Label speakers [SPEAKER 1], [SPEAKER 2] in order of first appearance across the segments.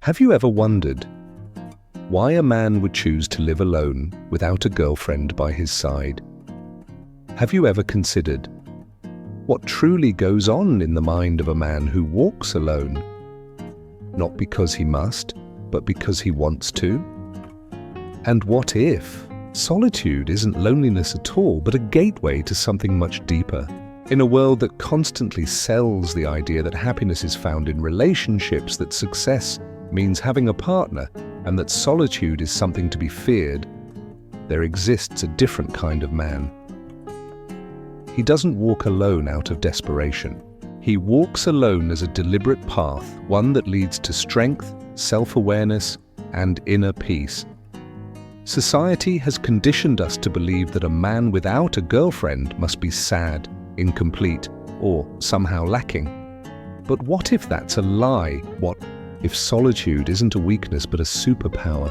[SPEAKER 1] Have you ever wondered why a man would choose to live alone without a girlfriend by his side? Have you ever considered what truly goes on in the mind of a man who walks alone? Not because he must, but because he wants to? And what if solitude isn't loneliness at all, but a gateway to something much deeper? In a world that constantly sells the idea that happiness is found in relationships, that success means having a partner, and that solitude is something to be feared, there exists a different kind of man. He doesn't walk alone out of desperation. He walks alone as a deliberate path, one that leads to strength, self-awareness, and inner peace. Society has conditioned us to believe that a man without a girlfriend must be sad, incomplete, or somehow lacking. But what if that's a lie? What if solitude isn't a weakness but a superpower?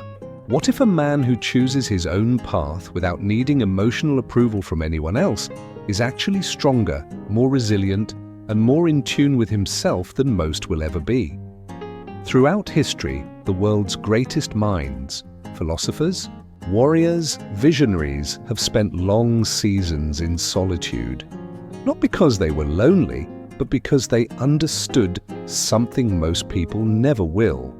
[SPEAKER 1] What if a man who chooses his own path without needing emotional approval from anyone else is actually stronger, more resilient, and more in tune with himself than most will ever be? Throughout history, the world's greatest minds, philosophers, warriors, visionaries have spent long seasons in solitude. Not because they were lonely, but because they understood something most people never will.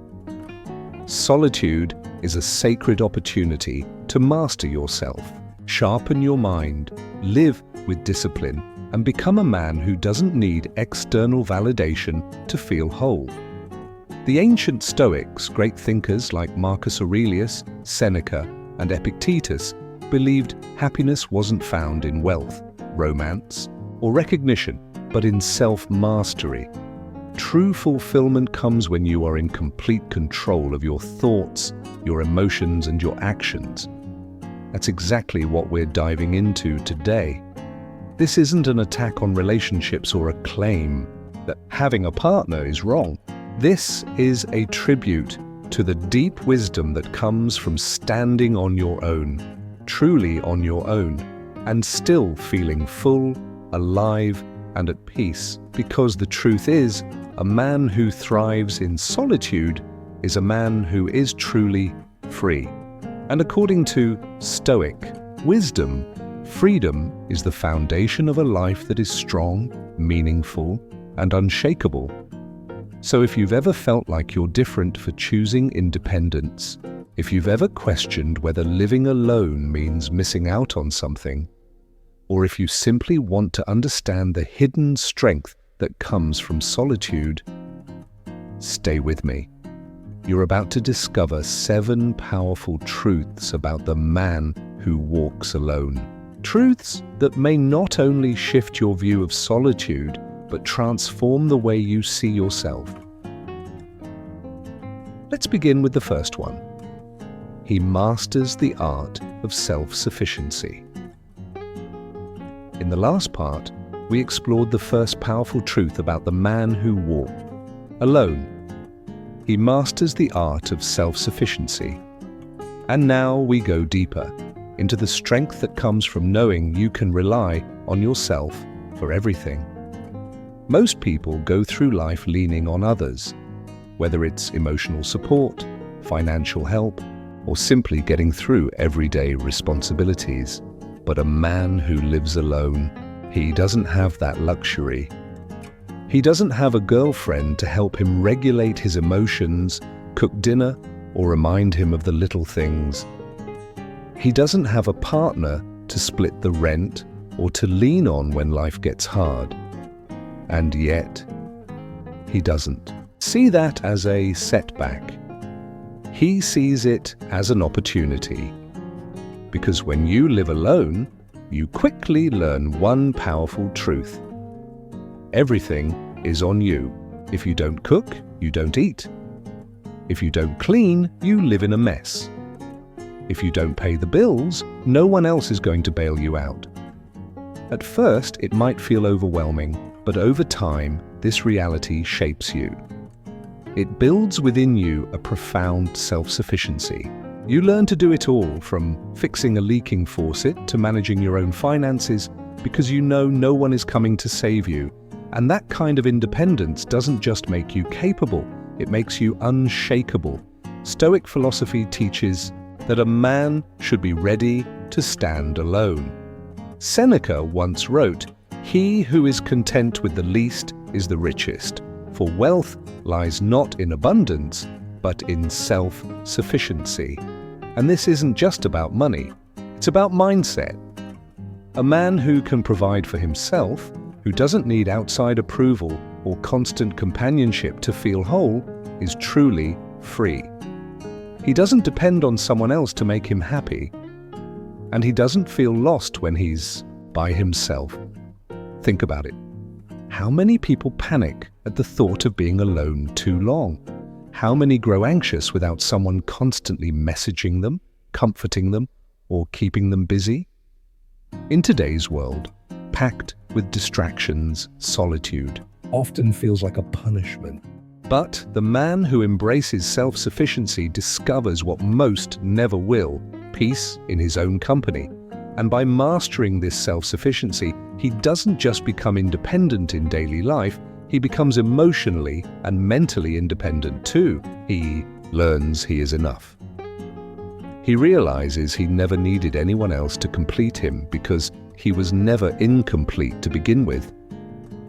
[SPEAKER 1] Solitude is a sacred opportunity to master yourself, sharpen your mind, live with discipline, and become a man who doesn't need external validation to feel whole. The ancient Stoics, great thinkers like Marcus Aurelius, Seneca, and Epictetus, believed happiness wasn't found in wealth, romance, or recognition, but in self-mastery. True fulfillment comes when you are in complete control of your thoughts, your emotions, and your actions. That's exactly what we're diving into today. This isn't an attack on relationships or a claim that having a partner is wrong. This is a tribute to the deep wisdom that comes from standing on your own, truly on your own, and still feeling full, alive, and at peace. Because the truth is, a man who thrives in solitude is a man who is truly free. And according to Stoic wisdom, freedom is the foundation of a life that is strong, meaningful, and unshakable. So if you've ever felt like you're different for choosing independence, if you've ever questioned whether living alone means missing out on something, or if you simply want to understand the hidden strength that comes from solitude, stay with me. You're about to discover 7 powerful truths about the man who walks alone. Truths that may not only shift your view of solitude, but transform the way you see yourself. Let's begin with the first one. He masters the art of self-sufficiency. In the last part, we explored the first powerful truth about the man who walked alone. He masters the art of self-sufficiency. And now we go deeper into the strength that comes from knowing you can rely on yourself for everything. Most people go through life leaning on others, whether it's emotional support, financial help, or simply getting through everyday responsibilities. But a man who lives alone, he doesn't have that luxury. He doesn't have a girlfriend to help him regulate his emotions, cook dinner, or remind him of the little things. He doesn't have a partner to split the rent or to lean on when life gets hard. And yet, he doesn't see that as a setback. He sees it as an opportunity. Because when you live alone, you quickly learn one powerful truth. Everything is on you. If you don't cook, you don't eat. If you don't clean, you live in a mess. If you don't pay the bills, no one else is going to bail you out. At first, it might feel overwhelming, but over time, this reality shapes you. It builds within you a profound self-sufficiency. You learn to do it all, from fixing a leaking faucet to managing your own finances, because you know no one is coming to save you. And that kind of independence doesn't just make you capable, It makes you unshakable. Stoic philosophy teaches that a man should be ready to stand alone. Seneca once wrote, "He who is content with the least is the richest, for wealth lies not in abundance, but in self-sufficiency." And this isn't just about money, it's about mindset. A man who can provide for himself, who doesn't need outside approval or constant companionship to feel whole, is truly free. He doesn't depend on someone else to make him happy, and he doesn't feel lost when he's by himself. Think about it. How many people panic at the thought of being alone too long? How many grow anxious without someone constantly messaging them, comforting them, or keeping them busy? In today's world, packed with distractions, solitude often feels like a punishment. But the man who embraces self-sufficiency discovers what most never will, peace in his own company. And by mastering this self-sufficiency, he doesn't just become independent in daily life, he becomes emotionally and mentally independent too. He learns he is enough. He realizes he never needed anyone else to complete him because he was never incomplete to begin with.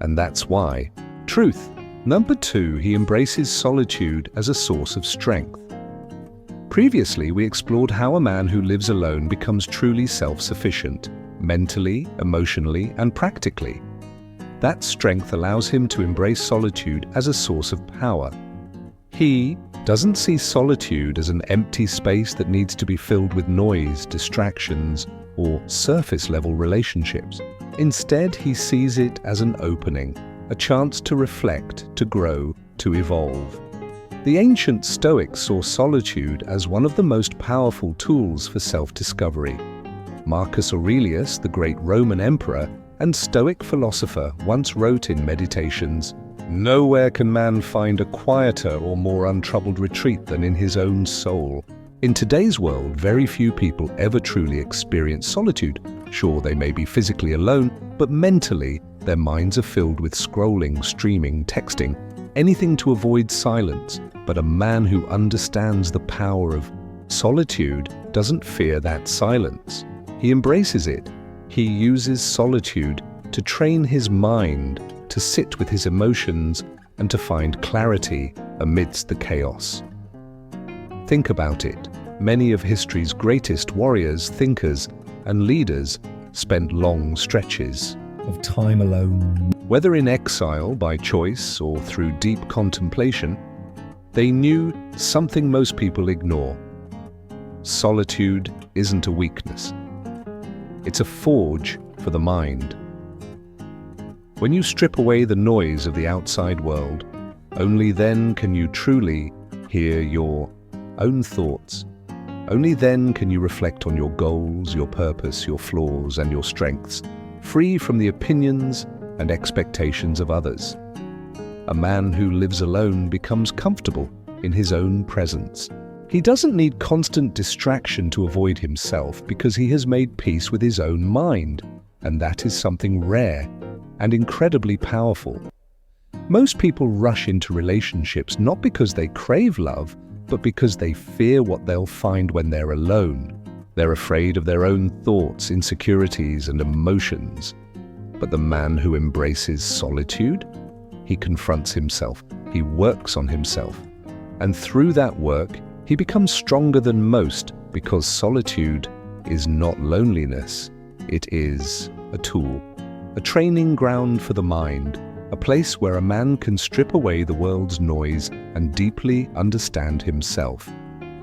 [SPEAKER 1] And that's why. Truth. Number 2, he embraces solitude as a source of strength. Previously, we explored how a man who lives alone becomes truly self-sufficient, mentally, emotionally, and practically. That strength allows him to embrace solitude as a source of power. He doesn't see solitude as an empty space that needs to be filled with noise, distractions, or surface-level relationships. Instead, he sees it as an opening, a chance to reflect, to grow, to evolve. The ancient Stoics saw solitude as one of the most powerful tools for self-discovery. Marcus Aurelius, the great Roman emperor and Stoic philosopher, once wrote in Meditations, "Nowhere can man find a quieter or more untroubled retreat than in his own soul." In today's world, very few people ever truly experience solitude. Sure, they may be physically alone, but mentally, their minds are filled with scrolling, streaming, texting, anything to avoid silence. But a man who understands the power of solitude doesn't fear that silence. He embraces it. He uses solitude to train his mind, to sit with his emotions, and to find clarity amidst the chaos. Think about it. Many of history's greatest warriors, thinkers, and leaders spent long stretches of time alone. Whether in exile by choice or through deep contemplation, they knew something most people ignore. Solitude isn't a weakness. It's a forge for the mind. When you strip away the noise of the outside world, only then can you truly hear your own thoughts. Only then can you reflect on your goals, your purpose, your flaws, and your strengths, free from the opinions and expectations of others. A man who lives alone becomes comfortable in his own presence. He doesn't need constant distraction to avoid himself because he has made peace with his own mind, and that is something rare and incredibly powerful. Most people rush into relationships not because they crave love, but because they fear what they'll find when they're alone. They're afraid of their own thoughts, insecurities, and emotions. But the man who embraces solitude, he confronts himself, he works on himself. And through that work, he becomes stronger than most because solitude is not loneliness. It is a tool, a training ground for the mind, a place where a man can strip away the world's noise and deeply understand himself.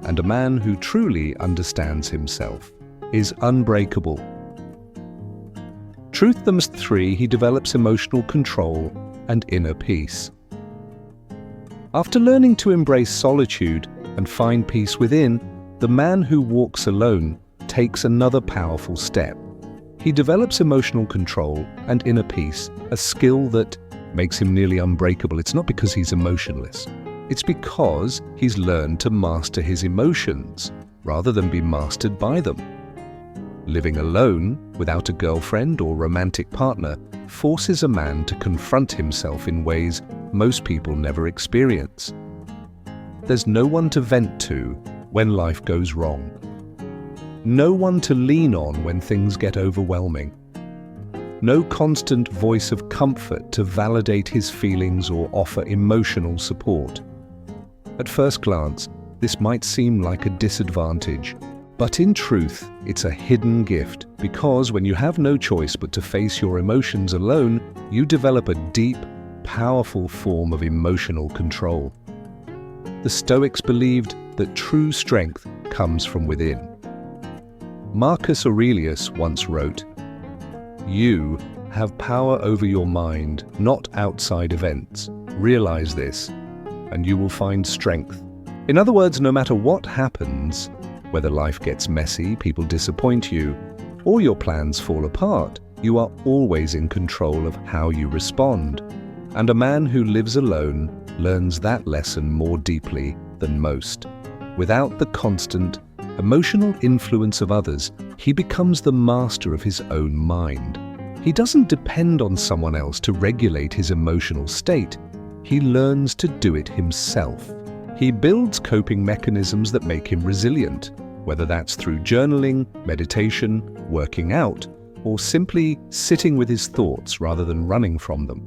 [SPEAKER 1] And a man who truly understands himself is unbreakable. Truth number 3, he develops emotional control and inner peace. After learning to embrace solitude and find peace within, the man who walks alone takes another powerful step. He develops emotional control and inner peace, a skill that makes him nearly unbreakable. It's not because he's emotionless. It's because he's learned to master his emotions rather than be mastered by them. Living alone, without a girlfriend or romantic partner, forces a man to confront himself in ways most people never experience. There's no one to vent to when life goes wrong. No one to lean on when things get overwhelming. No constant voice of comfort to validate his feelings or offer emotional support. At first glance, this might seem like a disadvantage, but in truth, it's a hidden gift, because when you have no choice but to face your emotions alone, you develop a deep, powerful form of emotional control. The Stoics believed that true strength comes from within. Marcus Aurelius once wrote, "You have power over your mind, not outside events. Realize this, and you will find strength." In other words, no matter what happens, whether life gets messy, people disappoint you, or your plans fall apart, you are always in control of how you respond. And a man who lives alone learns that lesson more deeply than most. Without the constant, emotional influence of others, he becomes the master of his own mind. He doesn't depend on someone else to regulate his emotional state. He learns to do it himself. He builds coping mechanisms that make him resilient, whether that's through journaling, meditation, working out, or simply sitting with his thoughts rather than running from them.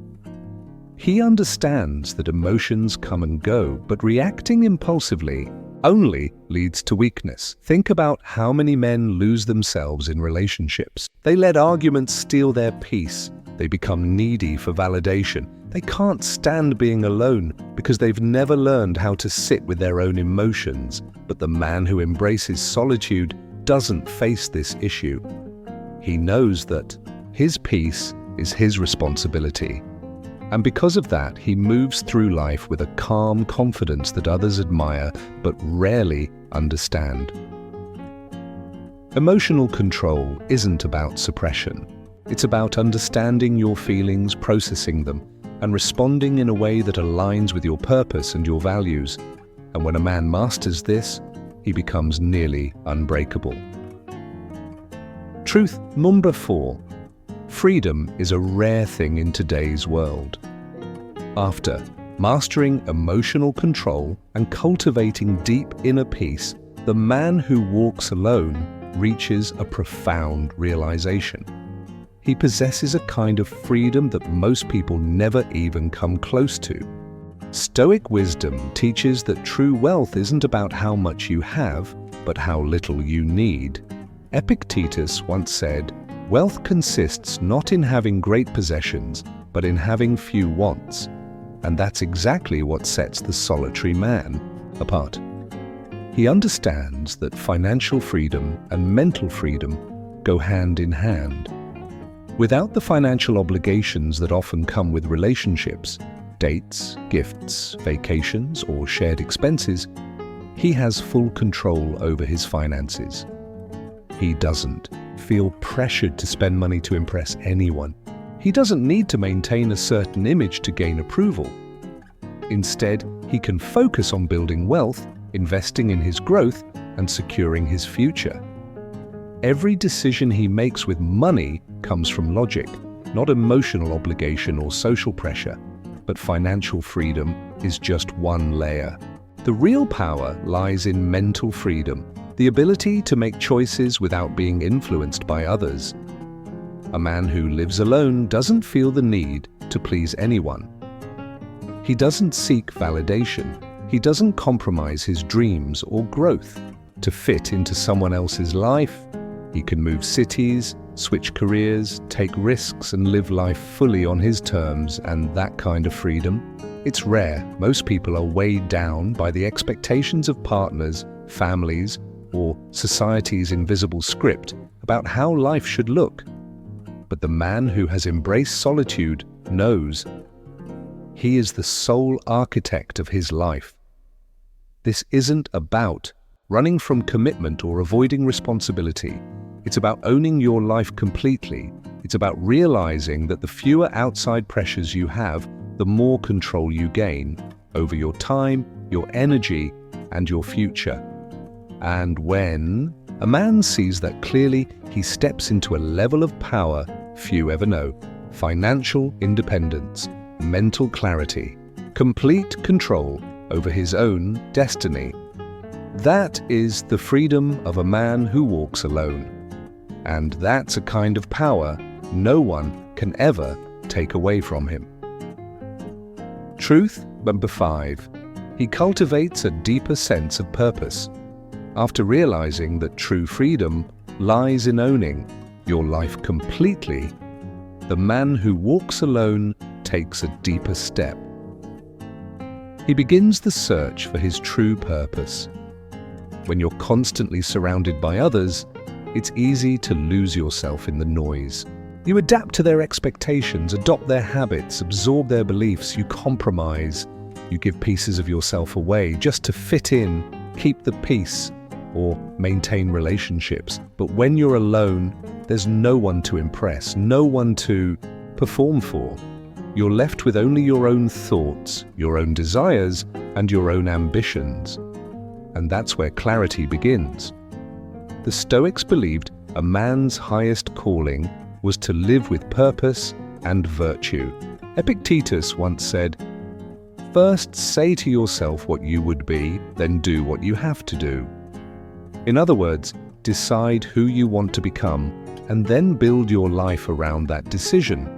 [SPEAKER 1] He understands that emotions come and go, but reacting impulsively only leads to weakness. Think about how many men lose themselves in relationships. They let arguments steal their peace. They become needy for validation. They can't stand being alone because they've never learned how to sit with their own emotions. But the man who embraces solitude doesn't face this issue. He knows that his peace is his responsibility. And because of that, he moves through life with a calm confidence that others admire but rarely understand. Emotional control isn't about suppression. It's about understanding your feelings, processing them, and responding in a way that aligns with your purpose and your values. And when a man masters this, he becomes nearly unbreakable. Truth number 4. Freedom is a rare thing in today's world. After mastering emotional control and cultivating deep inner peace, the man who walks alone reaches a profound realization. He possesses a kind of freedom that most people never even come close to. Stoic wisdom teaches that true wealth isn't about how much you have, but how little you need. Epictetus once said, "Wealth consists not in having great possessions, but in having few wants." And that's exactly what sets the solitary man apart. He understands that financial freedom and mental freedom go hand in hand. Without the financial obligations that often come with relationships, dates, gifts, vacations, or shared expenses, he has full control over his finances. He doesn't feel pressured to spend money to impress anyone. He doesn't need to maintain a certain image to gain approval. Instead, he can focus on building wealth, investing in his growth, and securing his future. Every decision he makes with money comes from logic, not emotional obligation or social pressure. But financial freedom is just one layer. The real power lies in mental freedom, the ability to make choices without being influenced by others. A man who lives alone doesn't feel the need to please anyone. He doesn't seek validation. He doesn't compromise his dreams or growth to fit into someone else's life. He can move cities, switch careers, take risks, and live life fully on his terms, and that kind of freedom, it's rare. Most people are weighed down by the expectations of partners, families, or society's invisible script about how life should look. But the man who has embraced solitude knows he is the sole architect of his life. This isn't about running from commitment or avoiding responsibility. It's about owning your life completely. It's about realizing that the fewer outside pressures you have, the more control you gain over your time, your energy, and your future. And when a man sees that clearly, he steps into a level of power few ever know: financial independence, mental clarity, complete control, over his own destiny. That is the freedom of a man who walks alone. And that's a kind of power no one can ever take away from him. Truth number 5. He cultivates a deeper sense of purpose. After realizing that true freedom lies in owning your life completely, the man who walks alone takes a deeper step. He begins the search for his true purpose. When you're constantly surrounded by others, it's easy to lose yourself in the noise. You adapt to their expectations, adopt their habits, absorb their beliefs, you compromise, you give pieces of yourself away just to fit in, keep the peace, or maintain relationships. But when you're alone, there's no one to impress, no one to perform for. You're left with only your own thoughts, your own desires, and your own ambitions. And that's where clarity begins. The Stoics believed a man's highest calling was to live with purpose and virtue. Epictetus once said, "First say to yourself what you would be, then do what you have to do." In other words, decide who you want to become and then build your life around that decision.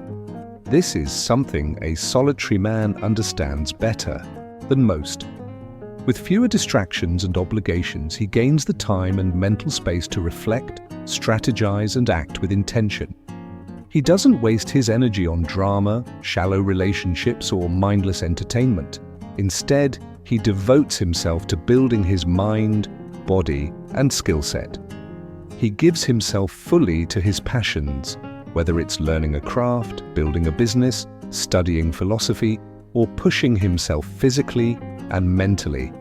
[SPEAKER 1] This is something a solitary man understands better than most. With fewer distractions and obligations, he gains the time and mental space to reflect, strategize, and act with intention. He doesn't waste his energy on drama, shallow relationships, or mindless entertainment. Instead, he devotes himself to building his mind, body, and skill set. He gives himself fully to his passions, whether it's learning a craft, building a business, studying philosophy, or pushing himself physically and mentally.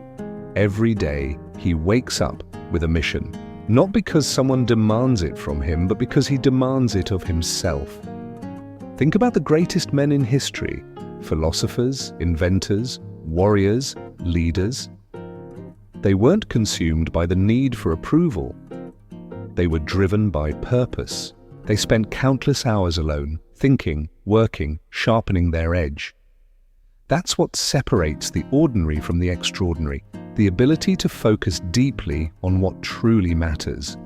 [SPEAKER 1] Every day, he wakes up with a mission. Not because someone demands it from him, but because he demands it of himself. Think about the greatest men in history: philosophers, inventors, warriors, leaders. They weren't consumed by the need for approval. They were driven by purpose. They spent countless hours alone, thinking, working, sharpening their edge. That's what separates the ordinary from the extraordinary, the ability to focus deeply on what truly matters.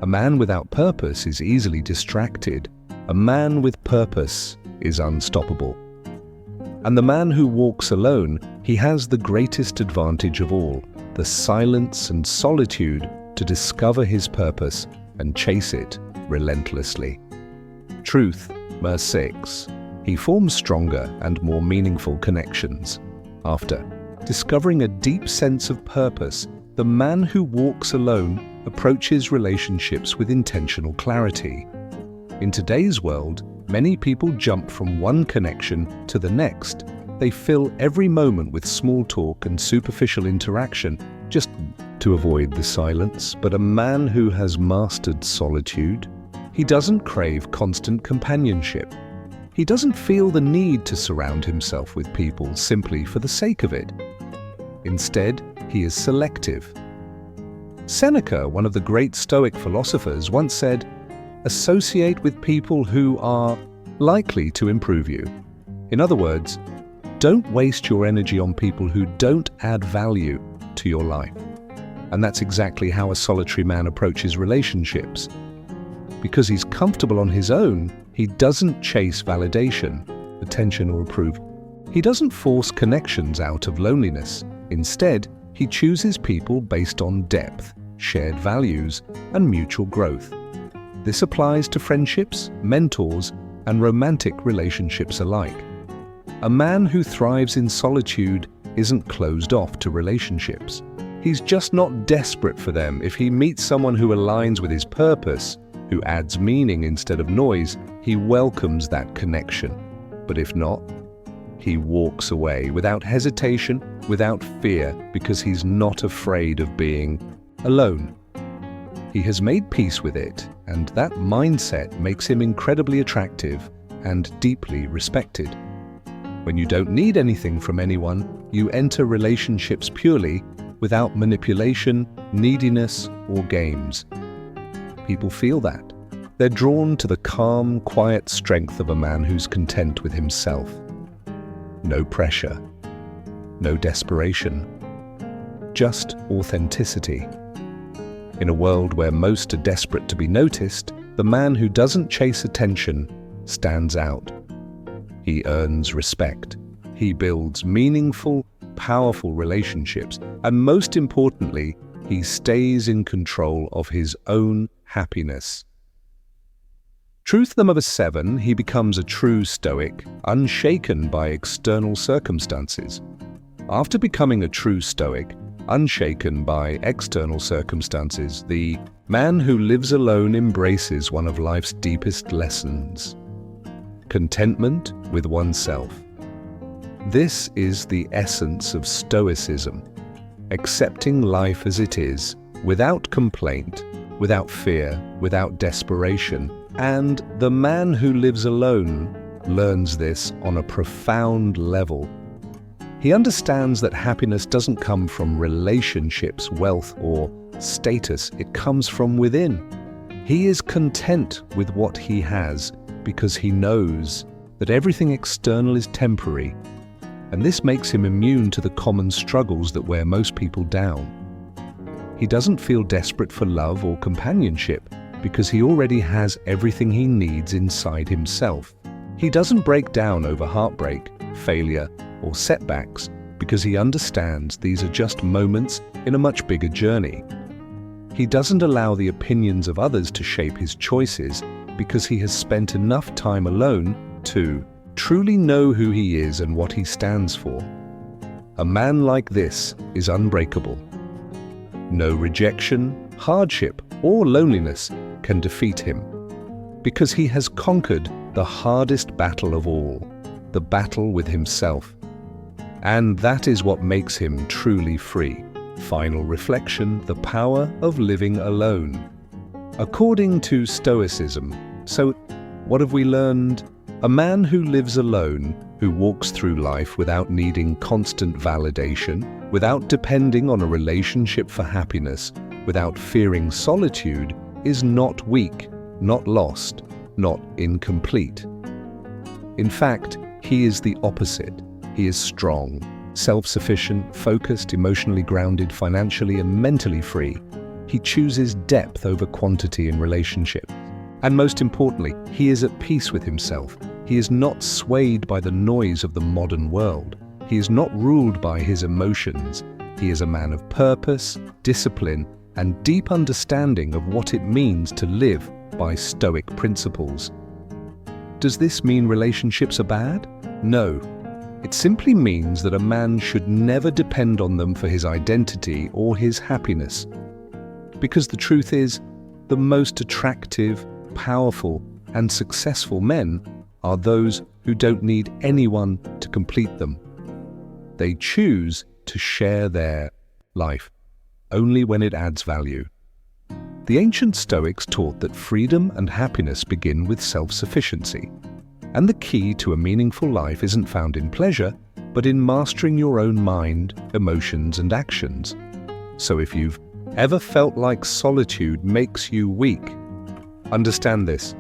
[SPEAKER 1] A man without purpose is easily distracted. A man with purpose is unstoppable. And the man who walks alone, he has the greatest advantage of all, the silence and solitude to discover his purpose and chase it relentlessly. Truth number 6. He forms stronger and more meaningful connections. After discovering a deep sense of purpose, the man who walks alone approaches relationships with intentional clarity. In today's world, many people jump from one connection to the next. They fill every moment with small talk and superficial interaction just to avoid the silence. But a man who has mastered solitude, he doesn't crave constant companionship. He doesn't feel the need to surround himself with people simply for the sake of it. Instead, he is selective. Seneca, one of the great Stoic philosophers, once said, "Associate with people who are likely to improve you." In other words, don't waste your energy on people who don't add value to your life. And that's exactly how a solitary man approaches relationships. Because he's comfortable on his own, he doesn't chase validation, attention, or approval. He doesn't force connections out of loneliness. Instead, he chooses people based on depth, shared values, and mutual growth. This applies to friendships, mentors, and romantic relationships alike. A man who thrives in solitude isn't closed off to relationships. He's just not desperate for them. If he meets someone who aligns with his purpose, who adds meaning instead of noise, he welcomes that connection. But if not, he walks away without hesitation, without fear, because he's not afraid of being alone. He has made peace with it, and that mindset makes him incredibly attractive and deeply respected. When you don't need anything from anyone, you enter relationships purely, without manipulation, neediness, or games. People feel that. They're drawn to the calm, quiet strength of a man who's content with himself. No pressure, no desperation. Just authenticity. In a world where most are desperate to be noticed, the man who doesn't chase attention stands out. He earns respect. He builds meaningful, powerful relationships, and most importantly, he stays in control of his own happiness. Truth number 7, he becomes a true Stoic, unshaken by external circumstances. After becoming a true Stoic, unshaken by external circumstances, the man who lives alone embraces one of life's deepest lessons: contentment with oneself. This is the essence of Stoicism, accepting life as it is, without complaint, without fear, without desperation. And the man who lives alone learns this on a profound level. He understands that happiness doesn't come from relationships, wealth, or status. It comes from within. He is content with what he has because he knows that everything external is temporary, and this makes him immune to the common struggles that wear most people down. He doesn't feel desperate for love or companionship because he already has everything he needs inside himself. He doesn't break down over heartbreak, failure, or setbacks because he understands these are just moments in a much bigger journey. He doesn't allow the opinions of others to shape his choices because he has spent enough time alone to truly know who he is and what he stands for. A man like this is unbreakable. No rejection, hardship, or loneliness can defeat him, because he has conquered the hardest battle of all, the battle with himself. And that is what makes him truly free. Final reflection: the power of living alone. According to Stoicism, so what have we learned? A man who lives alone, who walks through life without needing constant validation, without depending on a relationship for happiness, without fearing solitude, is not weak, not lost, not incomplete. In fact, he is the opposite. He is strong, self-sufficient, focused, emotionally grounded, financially and mentally free. He chooses depth over quantity in relationships. And most importantly, he is at peace with himself. He is not swayed by the noise of the modern world. He is not ruled by his emotions. He is a man of purpose, discipline, and deep understanding of what it means to live by Stoic principles. Does this mean relationships are bad? No. It simply means that a man should never depend on them for his identity or his happiness. Because the truth is, the most attractive, powerful, and successful men are those who don't need anyone to complete them. They choose to share their life only when it adds value. The ancient Stoics taught that freedom and happiness begin with self-sufficiency, and the key to a meaningful life isn't found in pleasure, but in mastering your own mind, emotions, and actions. So if you've ever felt like solitude makes you weak, understand this: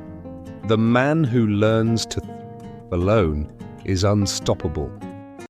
[SPEAKER 1] the man who learns to thrive alone is unstoppable.